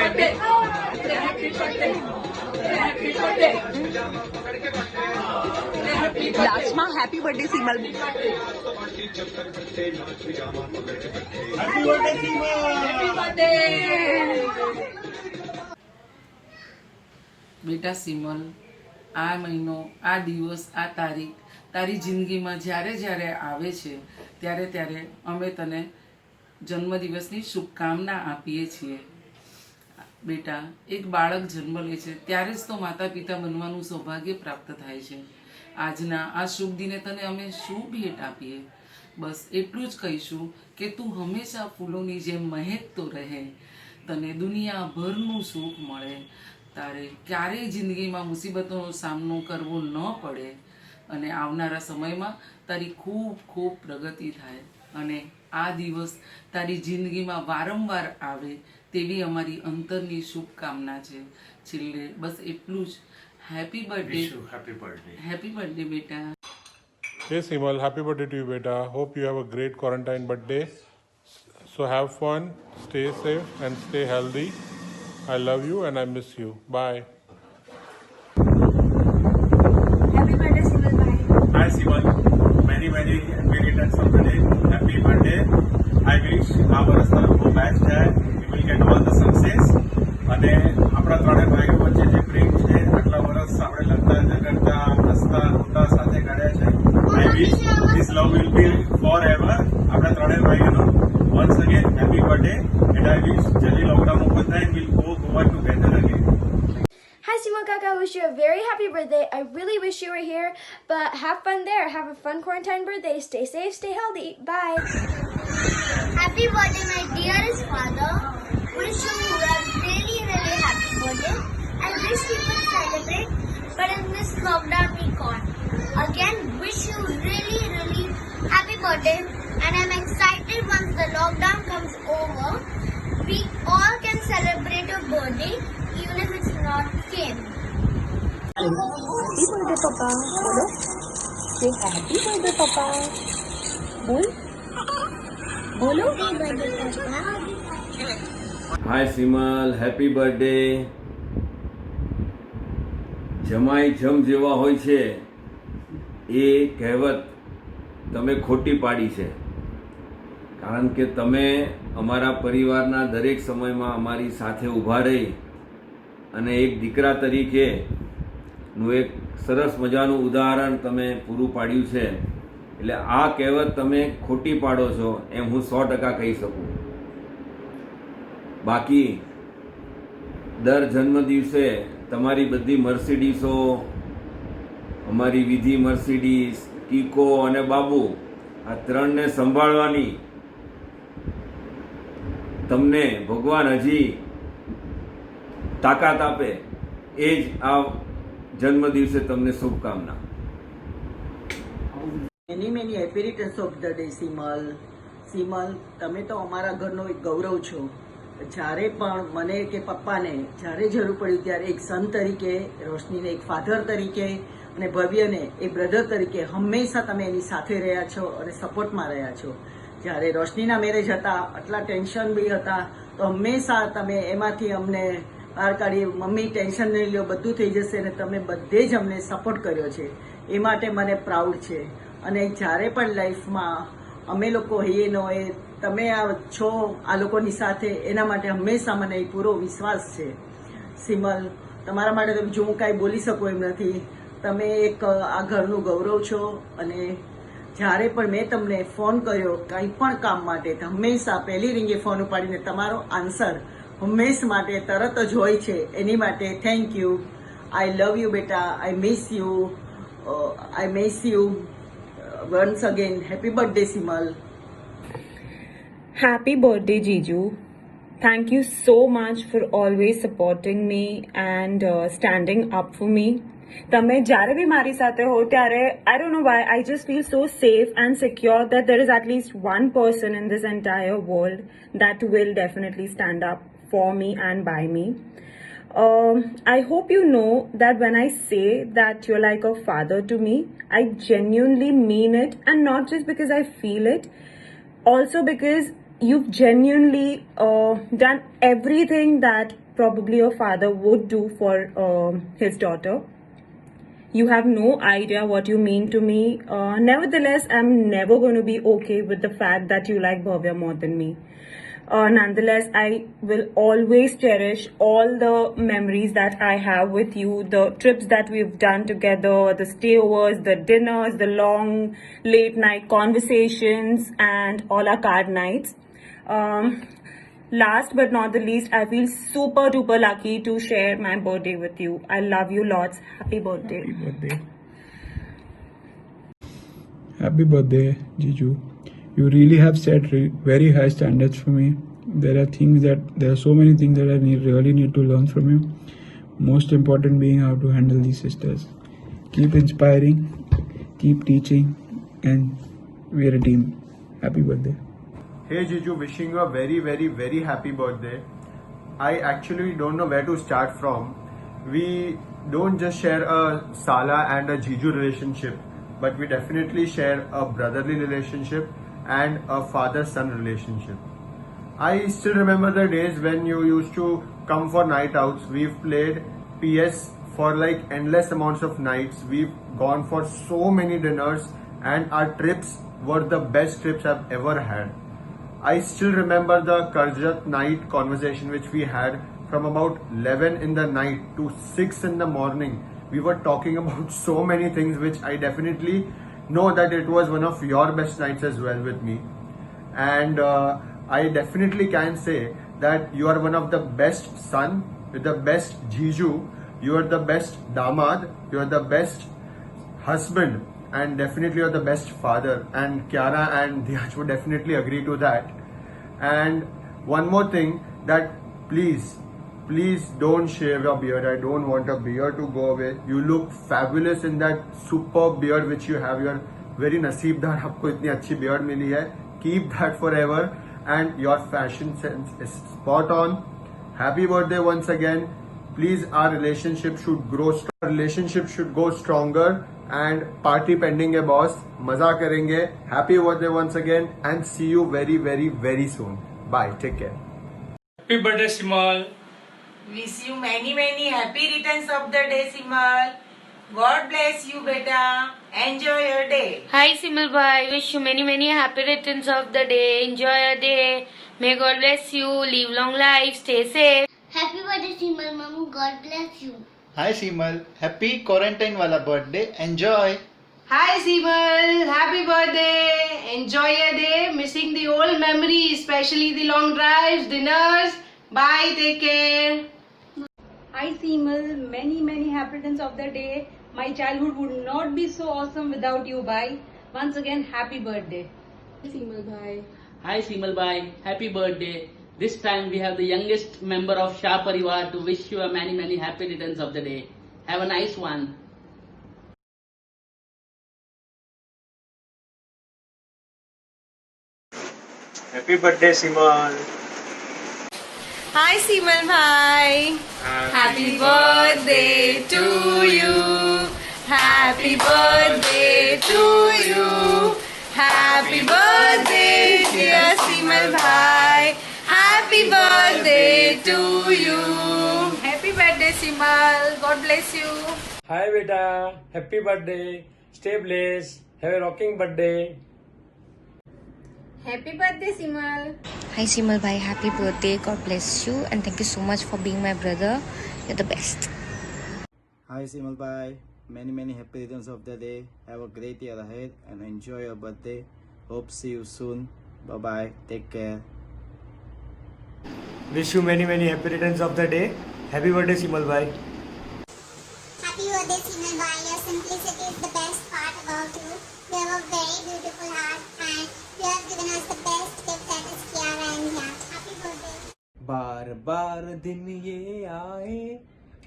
birthday. Happy birthday. Happy birthday. લાસ્ટમાં happy birthday સિમલ. Happy birthday. બેટા સિમલ, આ મહિનો, આ દિવસ, આ તારીખ તારી જિંદગીમાં જ્યારે જ્યારે આવે છે ત્યારે ત્યારે અમે તને જન્મદિવસની શુભકામના આપીએ છીએ. બેટા, એક બાળક જન્મ લે છે ત્યારે જ તો માતા પિતા બનવાનું સૌભાગ્ય પ્રાપ્ત થાય છે. આજના આ શુભ દિને તને અમે શું ભેટ આપીએ? બસ એટલું જ કહીશું કે તું હંમેશા ફૂલોની જેમ મહેકતો રહે, તને દુનિયાભરનું સુખ મળે, તારે ક્યારેય જિંદગીમાં મુસીબતોનો સામનો કરવો ન પડે અને આવનારા સમયમાં તારી ખૂબ ખૂબ પ્રગતિ થાય અને આ દિવસ તારી જિંદગીમાં વારંવાર આવે તેવી અમારી અંતરની શુભકામના છે. છેલ્લે બસ એટલું જ. Happy birthday. હેપી બર્થડે બેટા. Hey Simal, happy birthday to you beta. Hope you have a great quarantine birthday. So have fun, stay safe and stay healthy. I love you and I miss you. Bye. Happy birthday, Simal bhai. Hi Simal, many happy returns of the day. Happy birthday. I wish આ વર્ષ તરફ best જાય. You will get all the success. અને આપણા ત્રણેય ભાઈઓ વચ્ચે જે પ્રેમ છે આટલા વર્ષ આપણે લગતા ઝઘડતા હસતા રોતા સાથે કાઢ્યા છે. I wish this love will be forever. આપણા ત્રણેય ભાઈઓનો once again happy birthday and I wish જલ્દી લોકડાઉન ઓપન થાય and we'll go Goa together again. Hi, Simal Kaka. I wish you a very happy birthday. I really wish you were here, but have fun there. Have a fun quarantine birthday. Stay safe, stay healthy. Bye. Happy birthday, my dearest father. Wish you a really happy birthday and wish we could celebrate, but in this lockdown we can't. Again, wish you really happy birthday and I'm excited once the lockdown comes over, we all can celebrate your birthday even if it's not came. Happy birthday પપ્પા. બોલો, કે happy birthday પપ્પા. બોલ, બોલો. Happy birthday, Papa. હાય સિમલ, happy birthday. જમાઈ જમ જેવા હોય છે એ કહેવત તમે ખોટી પાડી છે, કારણ કે તમે અમારા પરિવારના દરેક સમયમાં અમારી સાથે ઊભા રહી અને એક દીકરા તરીકેનું એક સરસ મજાનું ઉદાહરણ તમે પૂરું પાડ્યું છે. એટલે આ કહેવત તમે ખોટી પાડો છો એમ હું 100% કહી શકું. બાકી દર જન્મદિવસે તમારી બધી મર્સિડીસો, અમારી વિધિ મર્સિડીસ, કીકો અને બાબુ, આ ત્રણને સંભાળવાની તમને ભગવાન હજી તાકાત આપે એ જ આ જન્મદિવસે તમને શુભકામના. Many happy returns of the day Simal. Simal, તમે તો અમારા ઘરનો એક ગૌરવ છો. જ્યારે પણ મને કે પપ્પાને જ્યારે જરૂર પડી ત્યારે એક સન તરીકે, રોશનીને એક ફાધર તરીકે અને ભવ્યને એક બ્રધર તરીકે હંમેશા તમે એની સાથે રહ્યા છો અને સપોર્ટમાં રહ્યા છો. જ્યારે રોશનીના મેરેજ હતા, આટલા ટેન્શન બી હતા, તો હંમેશા તમે એમાંથી અમને બહાર કાઢી, મમ્મી ટેન્શન નહીં લ્યો, બધું થઈ જશે, અને તમે બધે જ અમને સપોર્ટ કર્યો છે. એ માટે મને પ્રાઉડ છે. અને જ્યારે પણ લાઈફમાં અમે લોકો હોઈએ ન હોય, તમે આ છો આ લોકોની સાથે, એના માટે હંમેશા મને પૂરો વિશ્વાસ છે. સિમલ, તમારા માટે તો જો હું કાંઈ બોલી શકું એમ નથી. તમે એક આ ઘરનું ગૌરવ છો અને જ્યારે પણ મેં તમને ફોન કર્યો કંઈ પણ કામ માટે, તો હંમેશા પહેલી રિંગે ફોન ઉપાડીને તમારો આન્સર હંમેશા માટે તરત જ હોય છે. એની માટે thank you. I love you બેટા. I miss you. Once again, happy birthday, Simal. Happy birthday, Jiju. Thank you so much for always supporting me and standing up for me. તમે જ્યારે બી મારી સાથે હો ત્યારે I don't know why I just feel so safe and secure that there is at least one person in this entire world that will definitely stand up for me and by me. I hope you know that when I say that you're like a father to me, I genuinely mean it, and not just because I feel it, also because you've genuinely done everything that probably your father would do for his daughter. You have no idea what you mean to me. Nevertheless, I'm never going to be okay with the fact that you like Bhavya more than me. Nonetheless, I will always cherish all the memories that I have with you, the trips that we've done together, the stayovers, the dinners, the long late night conversations, and all our card nights. Last but not the least, I feel super duper lucky to share my birthday with you. I love you lots. Happy birthday. Happy birthday. Happy birthday, Jiju. You really have set very high standards for me. There are so many things that I really need to learn from you. Most important being how to handle these sisters. Keep inspiring, keep teaching, and we're a team. Happy birthday. Hey Jiju, wishing you a very, very, very happy birthday. I actually don't know where to start from. We don't just share a Sala and a Jiju relationship, but we definitely share a brotherly relationship and a father-son relationship. I still remember the days when you used to come for night outs. We've played PS for like endless amounts of nights. We've gone for so many dinners, and our trips were the best trips I've ever had. I still remember the Karjat night conversation which we had from about 11 in the night to 6 in the morning. We were talking about so many things which I definitely know that it was one of your best nights as well with me. And I definitely can say that you are one of the best son, you're the best Jiju, you are the best Damad, you are the best husband, and definitely you're the best father. And Kiara and Dhyaj would definitely agree to that. And one more thing, that please don't shave your beard. I don't want a beard to go away. You look fabulous in that superb beard which you have. You are very naseebdar, आपको इतनी अच्छी beard मिली है. Keep that forever, and your fashion sense is spot on. Happy birthday once again. Please, our relationship should grow. Our relationship should go stronger. And party pending है boss. मजा करेंगे. Happy birthday once again, and see you very, very, very soon. Bye. Take care. Happy birthday, Simal. Wish you many, many happy returns of the day, Simal. God bless you, beta. Enjoy your day. Hi Simal bhai, wish you many many happy returns of the day. Enjoy your day. May God bless you. Live long life. Stay safe. Happy birthday, Simal Mamu. God bless you. Hi Simal, happy quarantine wala birthday. Enjoy. Hi Simal, happy birthday. Enjoy your day. Missing the old memories, especially the long drives, dinners. Bye, take care. Hi Simal, many happy returns of the day. My childhood would not be so awesome without you, bye. Once again, happy birthday. Simal bhai. Hi Simal bhai, happy birthday. This time we have the youngest member of Shah Parivar to wish you a many happy returns of the day. Have a nice one. Happy birthday, Simal. Hi Simal bhai. Happy birthday to you. Happy birthday to you. Happy birthday dear Simal bhai. Happy birthday to you. Happy birthday, Simal. God bless you. Hi beta, happy birthday. Stay blessed. Have a rocking birthday. Happy birthday, Simal. Hi Simal bhai, happy birthday. God bless you and thank you so much for being my brother. You're the best. Hi Simal bhai, many happy returns of the day. Have a great year ahead and enjoy your birthday. Hope see you soon. Bye bye. Take care. Wish you many happy returns of the day. Happy birthday, Simal bhai. Happy birthday, Simal bhai. Your simplicity is the best part about you. You have a very beautiful heart and you have given us the best gift, that is Kiara and Dhyaj. Happy birthday. बार बार दिन ये आए,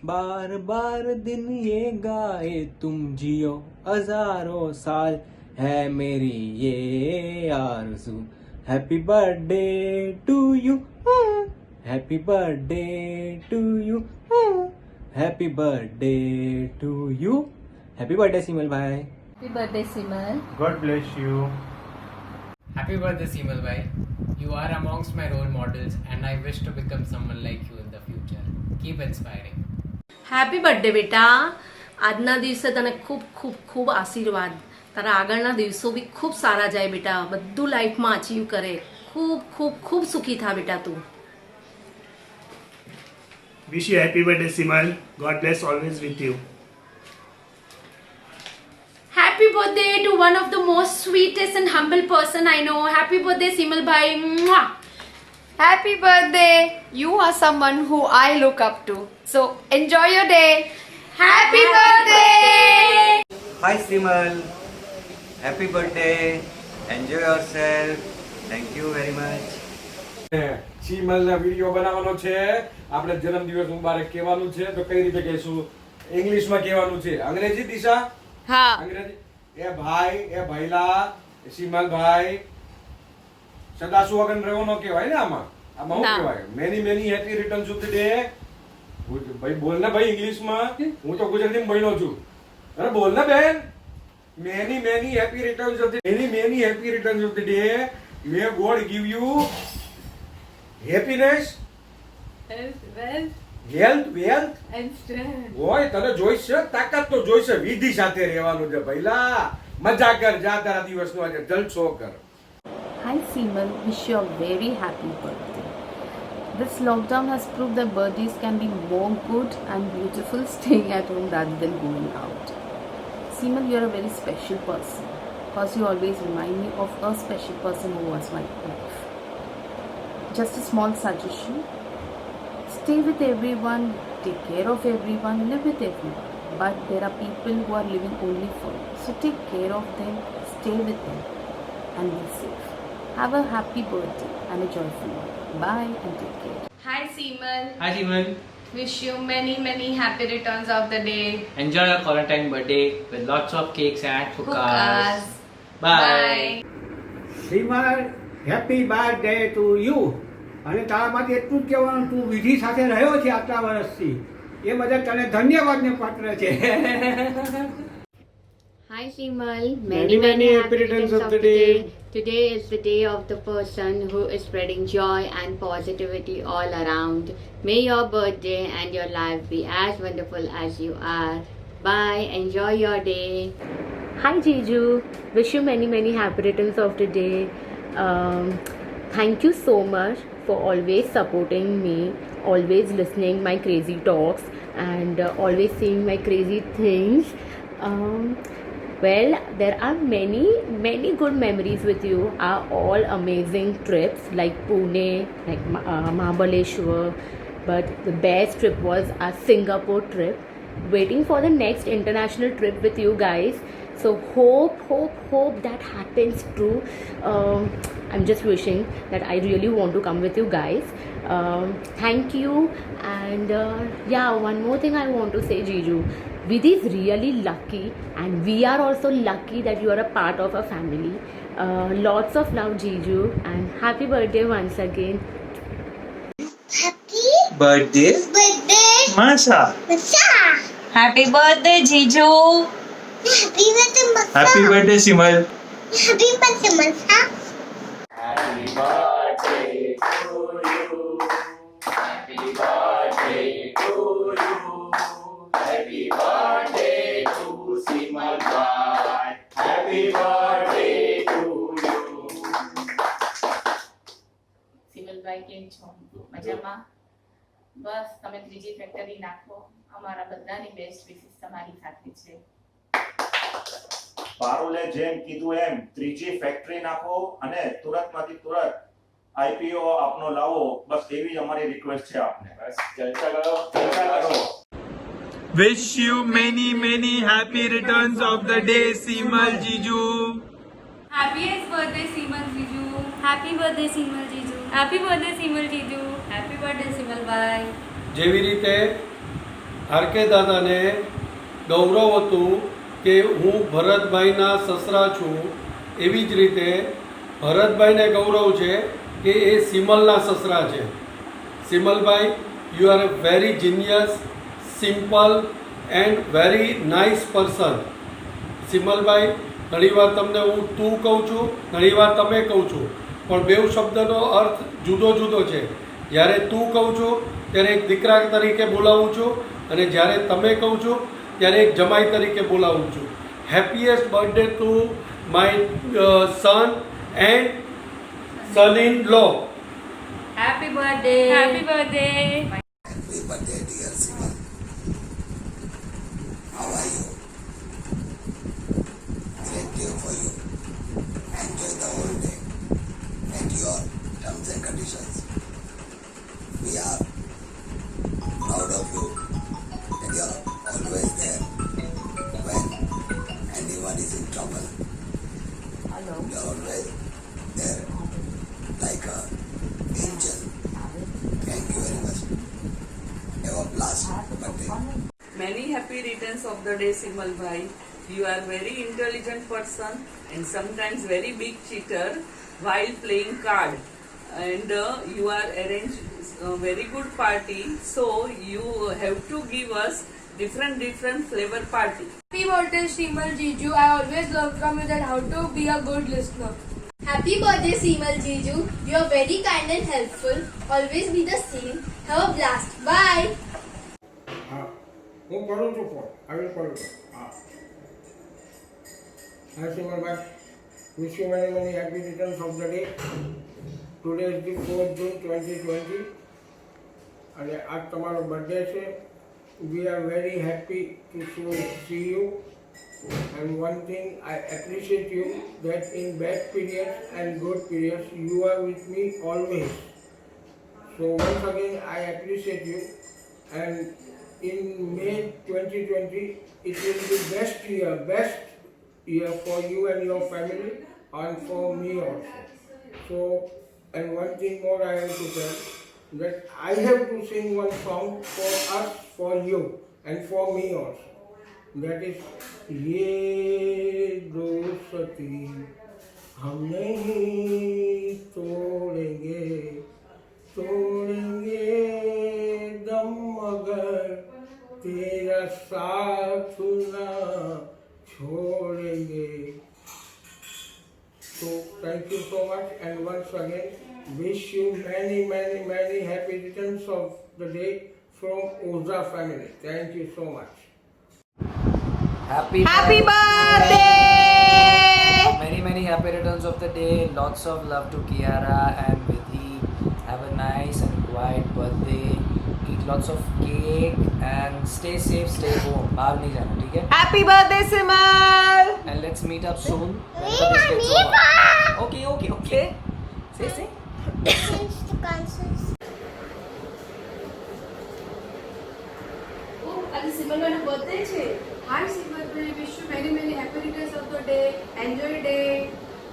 बार बार दिन ये गाए, तुम जियो हजारों साल, है मेरी ये आरज़ू. Happy birthday to you, happy birthday to you, happy birthday to you. Happy birthday Simal भाई. Happy birthday, Simal. God bless you. Happy birthday, Simal bhai. You are amongst my role models, and I wish to become someone like you in the future. Keep inspiring. Happy birthday બેટા. આજના દિવસે તને ખૂબ ખૂબ ખૂબ આશીર્વાદ. તારા આગળના દિવસો બી ખૂબ સારા જાય બેટા. બધું લાઈફમાં અચીવ કરે. ખૂબ ખૂબ ખૂબ સુખી થા બેટા તું. Wish you happy birthday, Simal. God bless always with you. Happy birthday to one of the most sweetest and humble person I know. Happy birthday, Simal bhai. Mwah. Happy birthday! You are someone who I look up to. So enjoy your day. Happy birthday! Hi Simal, happy birthday. Enjoy yourself. Thank you very much. સિમલ ને video બનાવવાનો છે. આપણે જન્મદિવસ મુબારક કહેવાનું છે તો કઈ રીતે કહેશું? ઇંગ્લિશમાં કહેવાનું છે. અંગ્રેજી દિશા? હા. અંગ્રેજી. એ ભાઈ, એ ભાઈલા, સિમલ ભાઈ. સદાસુ વગર રહેવો ન કહેવાય ને આમાં. આમાં શું કહેવાય? Many many happy returns of the day. ભાઈ બોલ ને ભાઈ ઇંગ્લિશમાં. હું તો ગુજરાતીમાં ભણ્યો છું. અરે બોલ ને બેન. Many many happy returns of the many happy returns of the day. May God give you happiness, health, wealth and strength. ઓય તને જોઈશે તાકાત તો જોઈશે. વિધિ સાથે રહેવાનું છે ભઈલા. મજા કર, જા તારા દિવસનો આજે જલસો કર. Hi Simal, wish you a very happy birthday. This lockdown has proved that birthdays can be more good and beautiful staying at home rather than going out. Simal, you are a very special person because you always remind me of a special person who was my life. Just a small suggestion: stay with everyone, take care of everyone, live with everyone. But there are people who are living only for you. So take care of them, stay with them, and be safe. Have a happy birthday and a joyful one. Bye and take care. Hi Simal. Hi Simal. Wish you many happy returns of the day. Enjoy your quarantine birthday with lots of cakes and hookahs. Hookahs. Bye. Shrimal, happy birthday to you. અને તારામાંથી એટલું જ કહેવાનું, તું વિધિ સાથે રહ્યો છે આટલા વર્ષથી, એ બધા તને ધન્યવાદને પાત્ર છે. Hi Simal, Many happy returns of the day. Today is the day of the person who is spreading joy and positivity all around. May your birthday and your life be as wonderful as you are. Bye, enjoy your day. Hi Jeju, wish you many happy returns of the day. Thank you so much for always supporting me, always listening my crazy talks and always saying my crazy things. Well, there are many good memories with you. Are all amazing trips like Pune, like Mahabaleshwar. But the best trip was our Singapore trip. Waiting for the next international trip with you guys. So hope that happens too. I'm just wishing that I really want to come with you guys. Thank you. And yeah, one more thing I want to say, Jiju. Vidhi is really lucky and we are also lucky that you are a part of our family. Lots of love, Jiju, and happy birthday once again. Happy birthday, Masha. Happy birthday Jiju. Happy birthday, Masa. Happy birthday, Simal. Happy birthday, Masa. Happy birthday to you. Happy birthday to you. Happy birthday to Simal bhai. Happy birthday to you. સિમલભાઈ કેમ છો? મજામાં? બસ તમે ત્રીજી factory નાખો. અમારા બધાની best wishes તમારી સાથે છે. પારુલે જેમ કીધું એમ ત્રીજી ફેક્ટરી નાખો અને તુરંતમાંથી તુરંત આઈપીઓ આપનો લાવો. બસ એવી જ અમારી રિક્વેસ્ટ છે આપને. બસ જલસા કરો. Wish you many happy returns of the day, Simal Jiju. Happiest birthday, Simal Jiju. Happy birthday, Simal Jiju. Happy birthday, Simal Jiju. Happy birthday, Simal bhai. જેવી રીતે આરકે દાદાને ગૌરવ હતું કે હું ભરતભાઈના સસરા છું, એવી જ રીતે ભરતભાઈને ગૌરવ છે કે એ સિમલના સસરા છે. સિમલભાઈ, you are a very genius, simple and very nice person. સિમલભાઈ, ઘણીવાર તમને હું તું કહું છું, ઘણીવાર તમે કહું છું, પણ બેઉ શબ્દનો અર્થ જુદો જુદો છે. જ્યારે તું કહું છું ત્યારે એક દીકરા તરીકે બોલાવું છું, અને જ્યારે તમે કહું છું ત્યારે એક જમાઈ તરીકે બોલાવું છું. Happiest birthday to my son and son in law. Happy birthday. Happy birthday. Happy birthday, dear Simal. How are you? Great day for you. Enjoy the whole day. Meet your terms and conditions. We are proud of you and you are always there when anyone is in trouble. You are always there like a angel. Thank you very much. Have a blast birthday. Many happy returns of the day, Simal Bhai. You are very intelligent person and sometimes very big cheater while playing card. And you are arranged a very good party, so you have to give us different flavor party. Happy birthday, Simal Jiju. I always learn from you that how to be a good listener. Happy birthday, Simal Jiju. You are very kind and helpful. Always be the same. Have a blast. Bye. હું કરું છું phone આવી કરું છું. હા સિમલભાઈ, wish you many many happy returns of the day. Today is the 4th June 2020 અને આજ તમારો બર્થડે છે. We are very happy to see you. And one thing, I appreciate you that in bad periods and good periods, you are with me always. So once again, I appreciate you. And in May 2020, it will be best year for you and your family and for me also. So, and one thing more I have to tell, that I have to sing one song for us, for you, and for me also. That is, ये दोस्ती हम नहीं तोड़ेंगे दम मगर तेरा साथ ना छोड़ेंगे. So thank you so much, and once again wish you many happy returns of the day from Oza family. Thank you so much. Happy birthday! Many happy returns of the day. Lots of love to Kiara and Vidhi. Have a nice and quiet birthday. Eat lots of cake and stay safe, stay home. बाहर नहीं जाना, ठीक है? Happy birthday, Simal! And let's meet up soon. when the this gets over. Okay. Say. આજે સિમલભાઈનો birthday છે. Hi Simalbhai, wish you many happy returns of the day. Enjoy your day.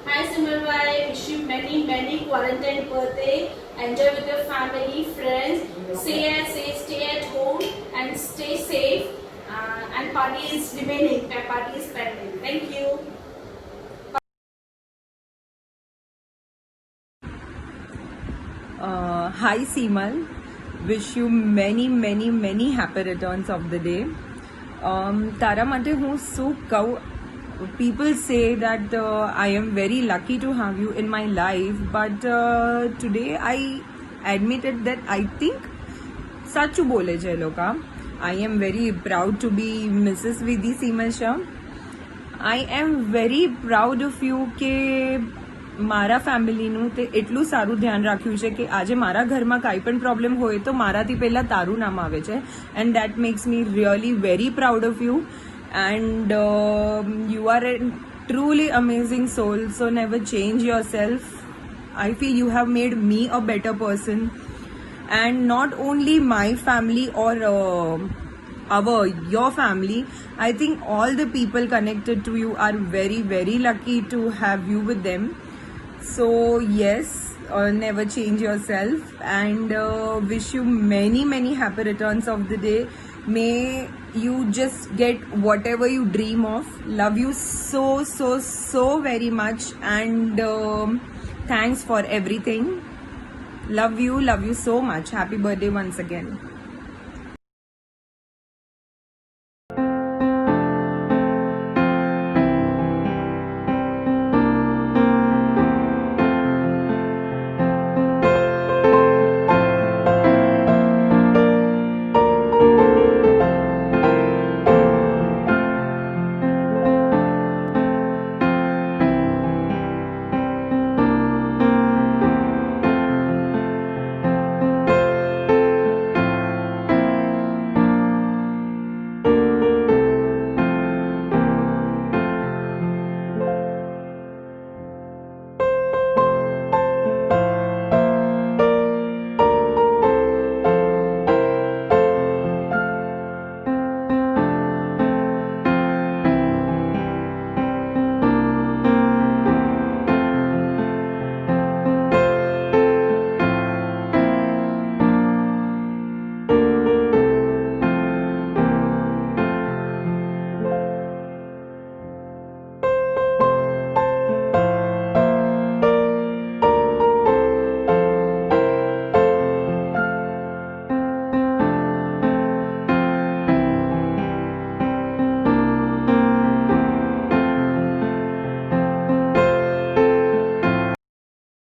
Hi Simalbhai, wish you many quarantine birthday. Enjoy with your family, friends. Stay at home and stay safe. And party is remaining. Party is pending. Thank you. Hi Simal, wish you many happy returns of the day. તારા માટે હું શું કહું, people say that I am very lucky to have you in my life, but today I admitted that I think સાચું બોલે છે એ લોકો. I am very proud to be Mrs. Vidhi Simal Shah. I am very proud of you કે મારા ફેમિલીનું તે એટલું સારું ધ્યાન રાખ્યું છે કે આજે મારા ઘરમાં કાંઈ પણ પ્રોબ્લેમ હોય તો મારાથી પહેલાં તારું નામ આવે છે. And that max me really very proud of you. And you are A truly amazing soul, so never change yourself. I feel you have made me a better person, and not only my family or your family, I think all the people connected to you are very lucky to have you with them. So yes, never change yourself, and wish you many happy returns of the day. May you just get whatever you dream of. Love you so very much, and thanks for everything. Love you so much. Happy birthday once again.